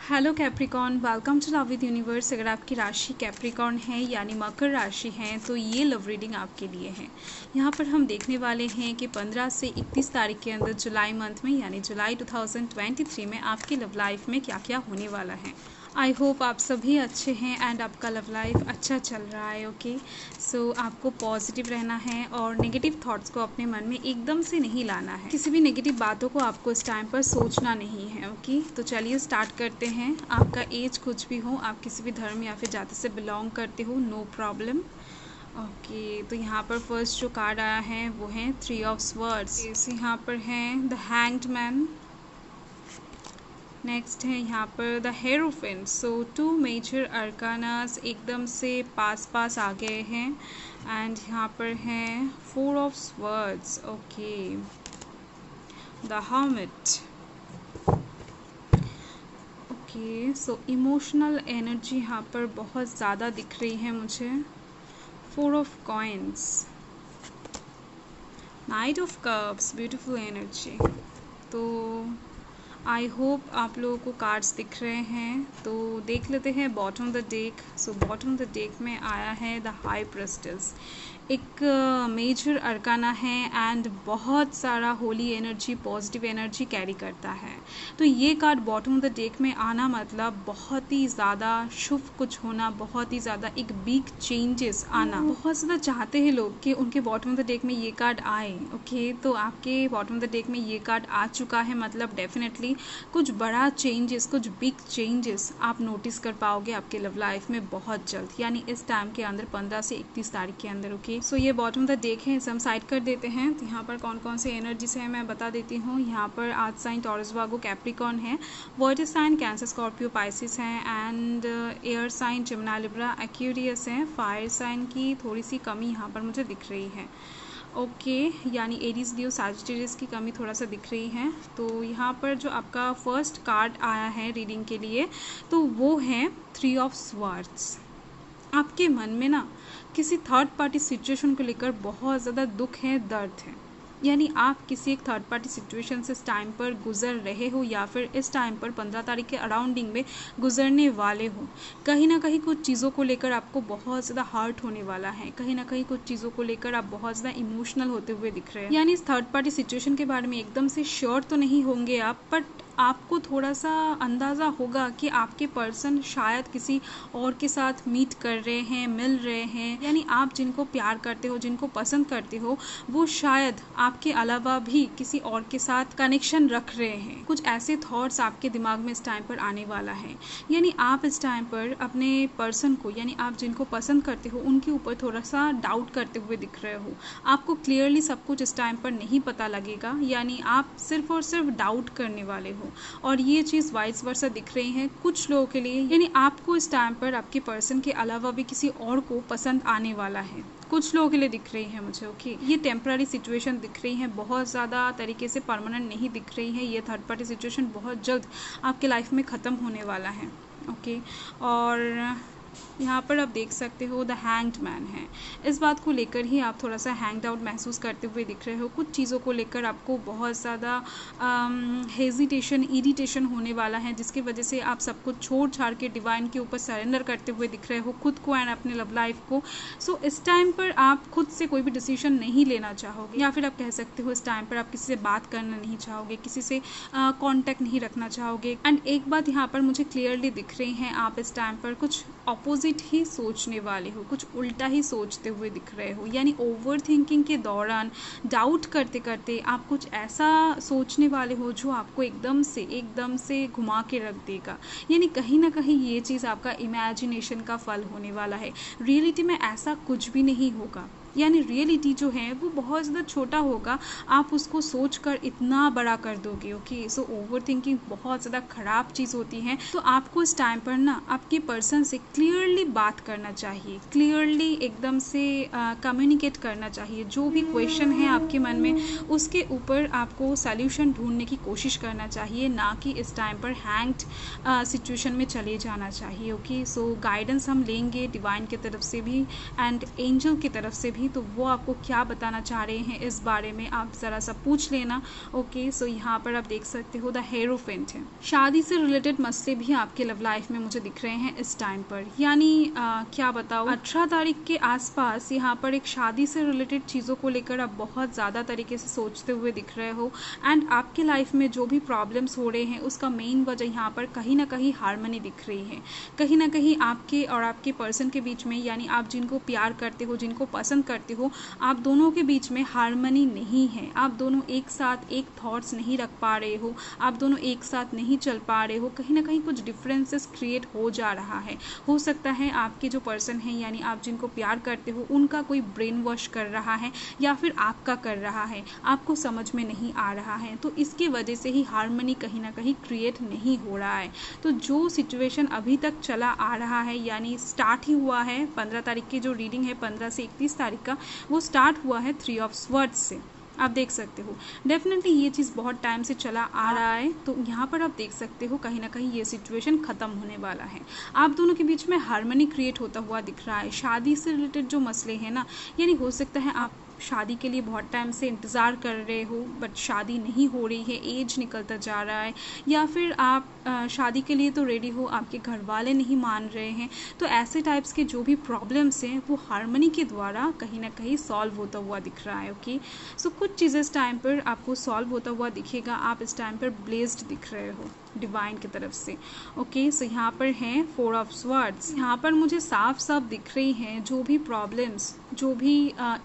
Hello Capricorn, welcome to love with universe. अगर आपकी राशि कैप्रिकॉर्न है यानी मकर राशि है तो ये लव रीडिंग आपके लिए है। यहाँ पर हम देखने वाले हैं कि 15 से 31 तारीख के अंदर जुलाई मंथ में यानी जुलाई 2023 में आपकी लव लाइफ में क्या क्या होने वाला है। आई होप आप सभी अच्छे हैं एंड आपका लव लाइफ अच्छा चल रहा है। ओके, सो आपको पॉजिटिव रहना है और नेगेटिव थॉट्स को अपने मन में एकदम से नहीं लाना है। किसी भी नेगेटिव बातों को आपको इस टाइम पर सोचना नहीं है। ओके, तो चलिए स्टार्ट करते हैं। आपका एज कुछ भी हो, आप किसी भी धर्म या फिर जाति से बिलोंग करते हो, नो प्रॉब्लम। ओके, तो यहाँ पर फर्स्ट जो कार्ड आया है वो है 3 ऑफ स्वर्ड्स। यहाँ पर है द हैंग्ड मैन। नेक्स्ट है यहाँ पर द हेरोफेंट। सो 2 मेजर अर्कानास एकदम से पास पास आ गए हैं। एंड यहाँ पर है 4 of swords. Okay, the hermit. Okay, so emotional energy यहाँ पर बहुत ज़्यादा दिख रही है मुझे। 4 of coins, night of cups, beautiful energy. तो आई होप आप लोगों को कार्ड्स दिख रहे हैं, तो देख लेते हैं bottom the deck. So bottom the deck में आया है द हाई प्रेस्टिस। एक मेजर अरकाना है एंड बहुत सारा Holi energy, positive energy carry करता है। तो ये कार्ड बॉटम द डेक में आना मतलब बहुत ही ज़्यादा शुभ कुछ होना, बहुत ही ज़्यादा एक बिग चेंजेस आना। बहुत ज़्यादा चाहते हैं लोग कि उनके बॉटम द डेक में ये कार्ड आए। ओके, तो आपके बॉटम द डेक में ये कार्ड आ चुका है, मतलब डेफिनेटली कुछ बड़ा चेंजेस, कुछ बिग चेंजेस आप नोटिस कर पाओगे आपके लव लाइफ में बहुत जल्द, यानी इस टाइम के अंदर 15 से 31 तारीख के अंदर। ओके, सो ये बॉटम द डेक है, इसे हम साइड कर देते हैं। तो यहाँ पर कौन कौन से एनर्जीज हैं मैं बता देती हूँ। यहाँ पर earth sign Taurus Virgo Capricorn है, water sign Cancer Scorpio Pisces हैं, and air sign Gemini Libra Aquarius हैं। फायर साइन की थोड़ी सी कमी यहाँ पर मुझे दिख रही है। ओके, यानी एरीज लियो सैजिटेरियस की कमी थोड़ा सा दिख रही है। तो यहाँ पर जो आपका फर्स्ट कार्ड आया है रीडिंग के लिए तो वो है 3 ऑफ स्वर्ड्स। आपके मन में ना किसी थर्ड पार्टी सिचुएशन को लेकर बहुत ज़्यादा दुख है, दर्द है, यानी आप किसी एक थर्ड पार्टी सिचुएशन से इस टाइम पर गुजर रहे हो या फिर इस टाइम पर 15 तारीख के अराउंडिंग में गुजरने वाले हो। कहीं ना कहीं कुछ चीज़ों को लेकर आपको बहुत ज़्यादा हर्ट होने वाला है, कहीं ना कहीं कुछ चीज़ों को लेकर आप बहुत ज़्यादा इमोशनल होते हुए दिख रहे हैं। यानी इस थर्ड पार्टी सिचुएशन के बारे में एकदम से श्योर तो नहीं होंगे आप, बट आपको थोड़ा सा अंदाज़ा होगा कि आपके पर्सन शायद किसी और के साथ मीट कर रहे हैं, मिल रहे हैं, यानी आप जिनको प्यार करते हो, जिनको पसंद करते हो, वो शायद आपके अलावा भी किसी और के साथ कनेक्शन रख रहे हैं। कुछ ऐसे थॉट्स आपके दिमाग में इस टाइम पर आने वाला है। यानी आप इस टाइम पर अपने पर्सन को, यानी आप जिनको पसंद करते हो, उनके ऊपर थोड़ा सा डाउट करते हुए दिख रहे हो। आपको क्लियरली सब कुछ इस टाइम पर नहीं पता लगेगा, यानी आप सिर्फ और सिर्फ डाउट करने वाले हो। और ये चीज़ वाइस वर्सा दिख रही है कुछ लोगों के लिए, यानी आपको इस टाइम पर आपके पर्सन के अलावा भी किसी और को पसंद आने वाला है, कुछ लोगों के लिए दिख रही है मुझे। ओके, ये टेम्पररी सिचुएशन दिख रही है, बहुत ज़्यादा तरीके से परमानेंट नहीं दिख रही है। ये थर्ड पार्टी सिचुएशन बहुत जल्द आपके लाइफ में ख़त्म होने वाला है। ओके, और यहाँ पर आप देख सकते हो द हैंग्ड मैन है। इस बात को लेकर ही आप थोड़ा सा हैंग्ड आउट महसूस करते हुए दिख रहे हो। कुछ चीज़ों को लेकर आपको बहुत ज़्यादा हेजिटेशन, इरिटेशन होने वाला है, जिसकी वजह से आप सब कुछ छोड़ छाड़ के डिवाइन के ऊपर सरेंडर करते हुए दिख रहे हो, खुद को एंड अपने लव लाइफ को। सो इस टाइम पर आप खुद से कोई भी डिसीजन नहीं लेना चाहोगे, या फिर आप कह सकते हो इस टाइम पर आप किसी से बात करना नहीं चाहोगे, किसी से कॉन्टैक्ट नहीं रखना चाहोगे। एंड एक बात यहाँ पर मुझे क्लियरली दिख रही है, आप इस टाइम पर कुछ अपोजिट ही सोचने वाले हो, कुछ उल्टा ही सोचते हुए दिख रहे हो। यानी ओवर थिंकिंग के दौरान डाउट करते करते आप कुछ ऐसा सोचने वाले हो जो आपको एकदम से घुमा के रख देगा। यानी कहीं ना कहीं ये चीज़ आपका इमेजिनेशन का फल होने वाला है। रियलिटी में ऐसा कुछ भी नहीं होगा, यानी रियलिटी जो है वो बहुत ज़्यादा छोटा होगा, आप उसको सोचकर इतना बड़ा कर दोगे। ओके, सो ओवर थिंकिंग बहुत ज़्यादा ख़राब चीज़ होती है। तो आपको इस टाइम पर ना आपके पर्सन से क्लियरली बात करना चाहिए, क्लियरली एकदम से कम्युनिकेट करना चाहिए। जो भी क्वेश्चन है आपके मन में उसके ऊपर आपको सल्यूशन ढूंढने की कोशिश करना चाहिए, ना कि इस टाइम पर हैंग्ड सिचुएशन में चले जाना चाहिए। ओके, सो गाइडेंस हम लेंगे डिवाइन की तरफ से भी एंड एंजल की तरफ से भी। नहीं, तो वो आपको क्या बताना चाह रहे हैं इस बारे में आप ज़रा सा पूछ लेना। ओके, सो यहाँ पर आप देख सकते हो द हेरोफेंट है। शादी से रिलेटेड मसले भी आपके लव लाइफ में मुझे दिख रहे हैं इस टाइम पर, यानी क्या बताओ, 18 तारीख के आसपास यहाँ पर एक शादी से रिलेटेड चीज़ों को लेकर आप बहुत ज़्यादा तरीके से सोचते हुए दिख रहे हो। एंड आपके लाइफ में जो भी प्रॉब्लम्स हो रहे हैं उसका मेन वजह यहाँ पर कहीं ना कहीं हार्मनी दिख रही है। कहीं ना कहीं आपके और आपके पर्सन के बीच में, यानी आप जिनको प्यार करते हो, जिनको पसंद करते हो, आप दोनों के बीच में हार्मनी नहीं है। आप दोनों एक साथ एक थॉट्स नहीं रख पा रहे हो, आप दोनों एक साथ नहीं चल पा रहे हो। कहीं ना कहीं कुछ डिफरेंसेस क्रिएट हो जा रहा है। हो सकता है आपके जो पर्सन है, यानी आप जिनको प्यार करते हो, उनका कोई ब्रेन वॉश कर रहा है या फिर आपका कर रहा है, आपको समझ में नहीं आ रहा है। तो इसकी वजह से ही हार्मनी कहीं ना कहीं क्रिएट नहीं हो रहा है। तो जो सिचुएशन अभी तक चला आ रहा है, यानी स्टार्ट ही हुआ है 15 तारीख की जो रीडिंग है, 15 से 31 तारीख का, वो स्टार्ट हुआ है 3 ऑफ स्वर्ड्स से। आप देख सकते हो डेफिनेटली ये चीज़ बहुत टाइम से चला आ रहा है। तो यहाँ पर आप देख सकते हो कहीं ना कहीं ये सिचुएशन ख़त्म होने वाला है। आप दोनों के बीच में हार्मनी क्रिएट होता हुआ दिख रहा है। शादी से रिलेटेड जो मसले हैं ना, यानी हो सकता है आप शादी के लिए बहुत टाइम से इंतज़ार कर रहे हो बट शादी नहीं हो रही है, एज निकलता जा रहा है, या फिर आप शादी के लिए तो रेडी हो, आपके घर वाले नहीं मान रहे हैं। तो ऐसे टाइप्स के जो भी प्रॉब्लम्स हैं वो हार्मनी के द्वारा कहीं ना कहीं सॉल्व होता हुआ दिख रहा है। ओके, सो कुछ चीज़ें इस टाइम पर आपको सॉल्व होता हुआ दिखेगा। आप इस टाइम पर ब्लेस्ड दिख रहे हो डिवाइन की तरफ से। ओके, सो यहाँ पर हैं 4 ऑफ स्वर्ड्स। यहाँ पर मुझे साफ साफ दिख रही हैं जो भी प्रॉब्लम्स, जो भी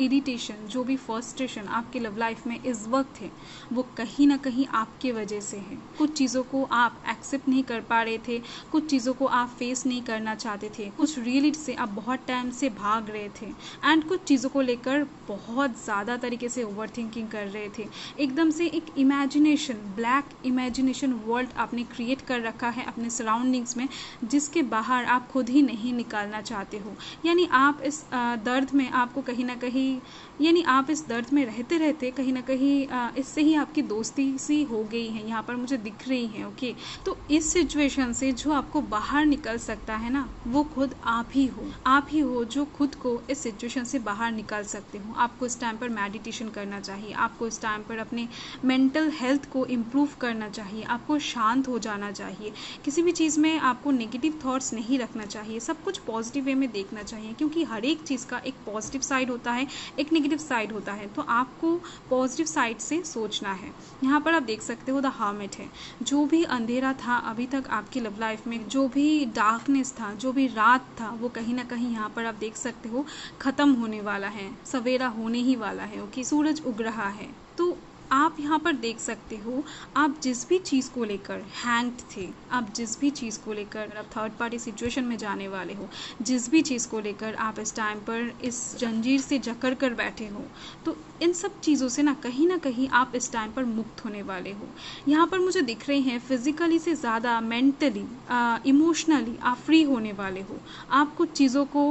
इरिटेशन, जो भी फ्रस्ट्रेशन आपके लव लाइफ में इस वक्त है, वो कहीं ना कहीं आपके वजह से है। कुछ चीज़ों को आप एक्सेप्ट नहीं कर पा रहे थे, कुछ चीज़ों को आप फेस नहीं करना चाहते थे, कुछ रियलिटी से आप बहुत टाइम से भाग रहे थे, एंड कुछ चीज़ों को लेकर बहुत ज़्यादा तरीके से ओवर थिंकिंग कर रहे थे। एकदम से एक इमेजिनेशन, ब्लैक इमेजिनेशन वर्ल्ड आपने क्रिएट कर रखा है अपने सराउंडिंग्स में, जिसके बाहर आप खुद ही नहीं निकालना चाहते हो। यानी आप इस दर्द में, आपको कहीं ना कहीं, यानी आप इस दर्द में रहते रहते कहीं ना कहीं इससे ही आपकी दोस्ती सी हो गई है, यहाँ पर मुझे दिख रही है। ओके, तो इस सिचुएशन से जो आपको बाहर निकल सकता है ना, वो खुद आप ही हो। आप ही हो जो खुद को इस सिचुएशन से बाहर निकाल सकते हो। आपको इस टाइम पर मेडिटेशन करना चाहिए, आपको इस टाइम पर अपने मेंटल हेल्थ को इम्प्रूव करना चाहिए, आपको शांत हो जाना चाहिए। किसी भी चीज़ में आपको नेगेटिव थॉट्स नहीं रखना चाहिए, सब कुछ पॉजिटिव वे में देखना चाहिए, क्योंकि हर एक चीज़ का एक पॉजिटिव साइड होता है, एक नेगेटिव साइड होता है। तो आपको पॉजिटिव साइड से सोचना है। यहाँ पर आप देख सकते हो द हर्मिट है। जो भी अंधेरा था अभी तक आपकी लव लाइफ में, जो भी डार्कनेस था, जो भी रात था, वो कहीं ना कहीं यहाँ पर आप देख सकते हो ख़त्म होने वाला है, सवेरा होने ही वाला है। ओके, सूरज उग रहा है। तो आप यहाँ पर देख सकते हो, आप जिस भी चीज़ को लेकर हैंग्ड थे, आप जिस भी चीज़ को लेकर आप थर्ड पार्टी सिचुएशन में जाने वाले हो, जिस भी चीज़ को लेकर आप इस टाइम पर इस जंजीर से जकड़ कर बैठे हो, तो इन सब चीज़ों से ना कहीं आप इस टाइम पर मुक्त होने वाले हो। यहाँ पर मुझे दिख रही हैं फिजिकली से ज़्यादा मेंटली, इमोशनली आप फ्री होने वाले हो। आप कुछ चीज़ों को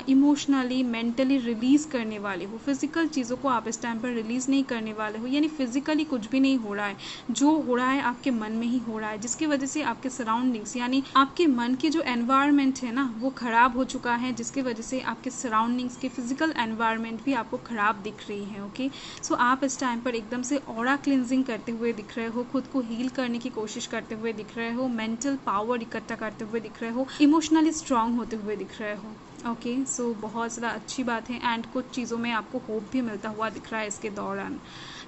इमोशनली, मेंटली रिलीज़ करने वाले हो। फिजिकल चीज़ों को आप इस टाइम पर रिलीज़ नहीं करने वाले हो, यानी फिजिकली कुछ भी नहीं हो रहा है। जो हो रहा है आपके मन में ही हो रहा है, जिसकी वजह से आपके सराउंडिंग्स, यानी आपके मन की जो एनवायरनमेंट है ना, वो ख़राब हो चुका है, जिसकी वजह से आपके सराउंडिंग्स की फिजिकल एनवायरनमेंट भी आपको ख़राब दिख रही है। ओके, सो आप इस टाइम पर एकदम से ऑरा क्लिनजिंग करते हुए दिख रहे हो, खुद को हील करने की कोशिश करते हुए दिख रहे हो, मेंटल पावर इकट्ठा करते हुए दिख रहे हो, इमोशनली स्ट्रांग होते हुए दिख रहे हो। ओके, सो बहुत ज़्यादा अच्छी बात है। एंड कुछ चीज़ों में आपको होप भी मिलता हुआ दिख रहा है इसके दौरान।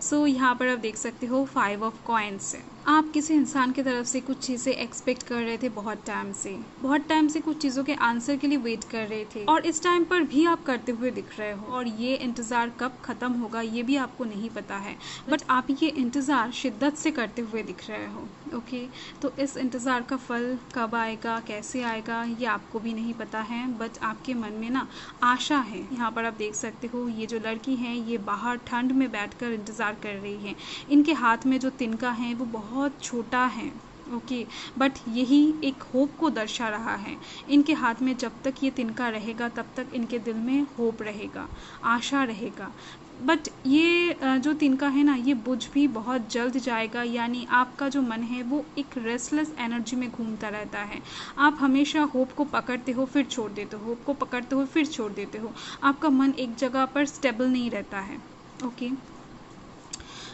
सो यहाँ पर आप देख सकते हो 5 ऑफ कॉइन्स से। आप किसी इंसान की तरफ से कुछ चीज़ें एक्सपेक्ट कर रहे थे बहुत टाइम से कुछ चीज़ों के आंसर के लिए वेट कर रहे थे, और इस टाइम पर भी आप करते हुए दिख रहे हो। और ये इंतज़ार कब ख़त्म होगा ये भी आपको नहीं पता है, बट आप ये इंतज़ार शिद्दत से करते हुए दिख रहे हो। ओके, तो इस इंतज़ार का फल कब आएगा, कैसे आएगा, ये आपको भी नहीं पता है, बट आपके मन में ना आशा है। यहाँ पर आप देख सकते हो ये जो लड़की है, ये बाहर ठंड में बैठकर इंतज़ार कर रही है। इनके हाथ में जो तिनका है वो बहुत छोटा है। ओके, बट यही एक होप को दर्शा रहा है। इनके हाथ में जब तक ये तिनका रहेगा तब तक इनके दिल में होप रहेगा, आशा रहेगा। बट ये जो तिनका है ना, ये बुझ भी बहुत जल्द जाएगा। यानी आपका जो मन है वो एक रेस्टलेस एनर्जी में घूमता रहता है। आप हमेशा होप को पकड़ते हो फिर छोड़ देते हो, होप को पकड़ते हो फिर छोड़ देते हो। आपका मन एक जगह पर स्टेबल नहीं रहता है। ओके,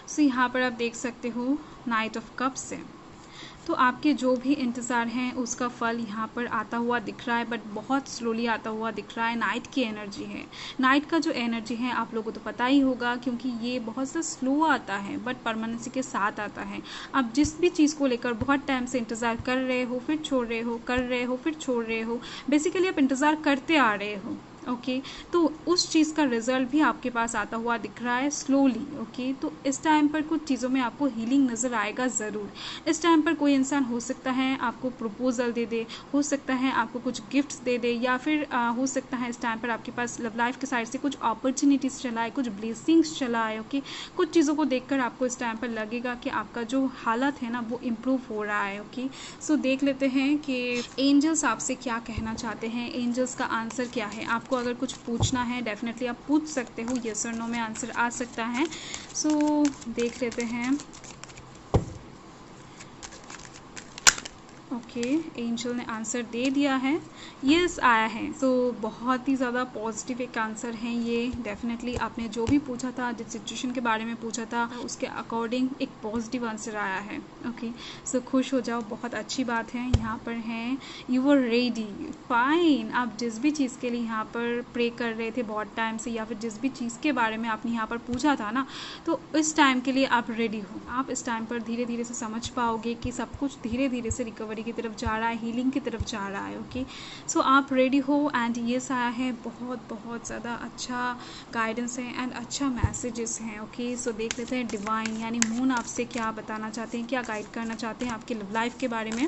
सो यहाँ पर आप देख सकते हो नाइट ऑफ कप्स है। तो आपके जो भी इंतज़ार हैं उसका फल यहाँ पर आता हुआ दिख रहा है, बट बहुत स्लोली आता हुआ दिख रहा है। नाइट की एनर्जी है, नाइट का जो एनर्जी है आप लोगों को तो पता ही होगा, क्योंकि ये बहुत सा स्लो आता है बट परमानेंसी के साथ आता है। आप जिस भी चीज़ को लेकर बहुत टाइम से इंतज़ार कर रहे हो फिर छोड़ रहे हो, कर रहे हो फिर छोड़ रहे हो, बेसिकली आप इंतज़ार करते आ रहे हो। ओके, तो उस चीज़ का रिजल्ट भी आपके पास आता हुआ दिख रहा है स्लोली। ओके, तो इस टाइम पर कुछ चीज़ों में आपको हीलिंग नज़र आएगा ज़रूर। इस टाइम पर कोई इंसान हो सकता है आपको प्रपोजल दे दे, हो सकता है आपको कुछ गिफ्ट्स दे दे, या फिर हो सकता है इस टाइम पर आपके पास लव लाइफ के साइड से कुछ अपॉर्चुनिटीज़ चला है, कुछ ब्लेसिंग्स चला है। ओके, कुछ चीज़ों को देखकर आपको इस टाइम पर लगेगा कि आपका जो हालत है ना वो इम्प्रूव हो रहा है। ओके, सो देख लेते हैं कि एंजल्स आपसे क्या कहना चाहते हैं, एंजल्स का आंसर क्या है। आपको अगर कुछ पूछना है डेफिनेटली आप पूछ सकते हो, यस और नो में आंसर आ सकता है। सो देख लेते हैं। ओके, एंजल ने आंसर दे दिया है, यस आया है। सो बहुत ही ज़्यादा पॉजिटिव एक आंसर है ये। डेफिनेटली आपने जो भी पूछा था, जिस सिचुएशन के बारे में पूछा था, उसके अकॉर्डिंग एक पॉजिटिव आंसर आया है। ओके, सो खुश हो जाओ, बहुत अच्छी बात है। यहाँ पर है यू आर रेडी, फाइन। आप जिस भी चीज़ के लिए यहाँ पर प्रे कर रहे थे बहुत टाइम से, या फिर जिस भी चीज़ के बारे में आपने यहाँ पर पूछा था ना, तो इस टाइम के लिए आप रेडी हो। आप इस टाइम पर धीरे धीरे से समझ पाओगे कि सब कुछ धीरे धीरे से रिकवरी की तरफ जा रहा है, हीलिंग की तरफ जा रहा है। ओके, सो आप रेडी हो एंड यस आया है। बहुत बहुत ज़्यादा अच्छा गाइडेंस है एंड अच्छा मैसेजेस हैं। ओके, सो देख लेते हैं डिवाइन यानी मून आपसे क्या बताना चाहते हैं, क्या गाइड करना चाहते हैं आपके लव लाइफ के बारे में।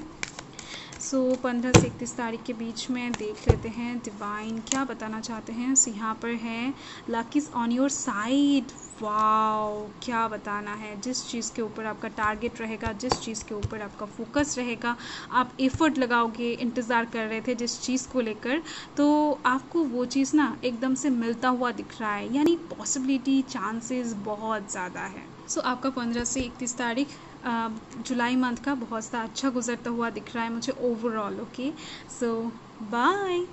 सो 15 से 31 तारीख के बीच में देख लेते हैं डिवाइन क्या बताना चाहते हैं। सो यहाँ पर है luck is on your side. Wow, क्या बताना है। जिस चीज़ के ऊपर आपका टारगेट रहेगा, जिस चीज़ के ऊपर आपका फोकस रहेगा, आप एफर्ट लगाओगे, इंतज़ार कर रहे थे जिस चीज़ को लेकर, तो आपको वो चीज़ ना एकदम से मिलता हुआ दिख रहा है। यानी पॉसिबिलिटी, चांसेस बहुत ज़्यादा है। सो आपका 15 से 31 तारीख जुलाई मंथ का बहुत सा अच्छा गुजरता हुआ दिख रहा है मुझे ओवरऑल। ओके, सो बाय।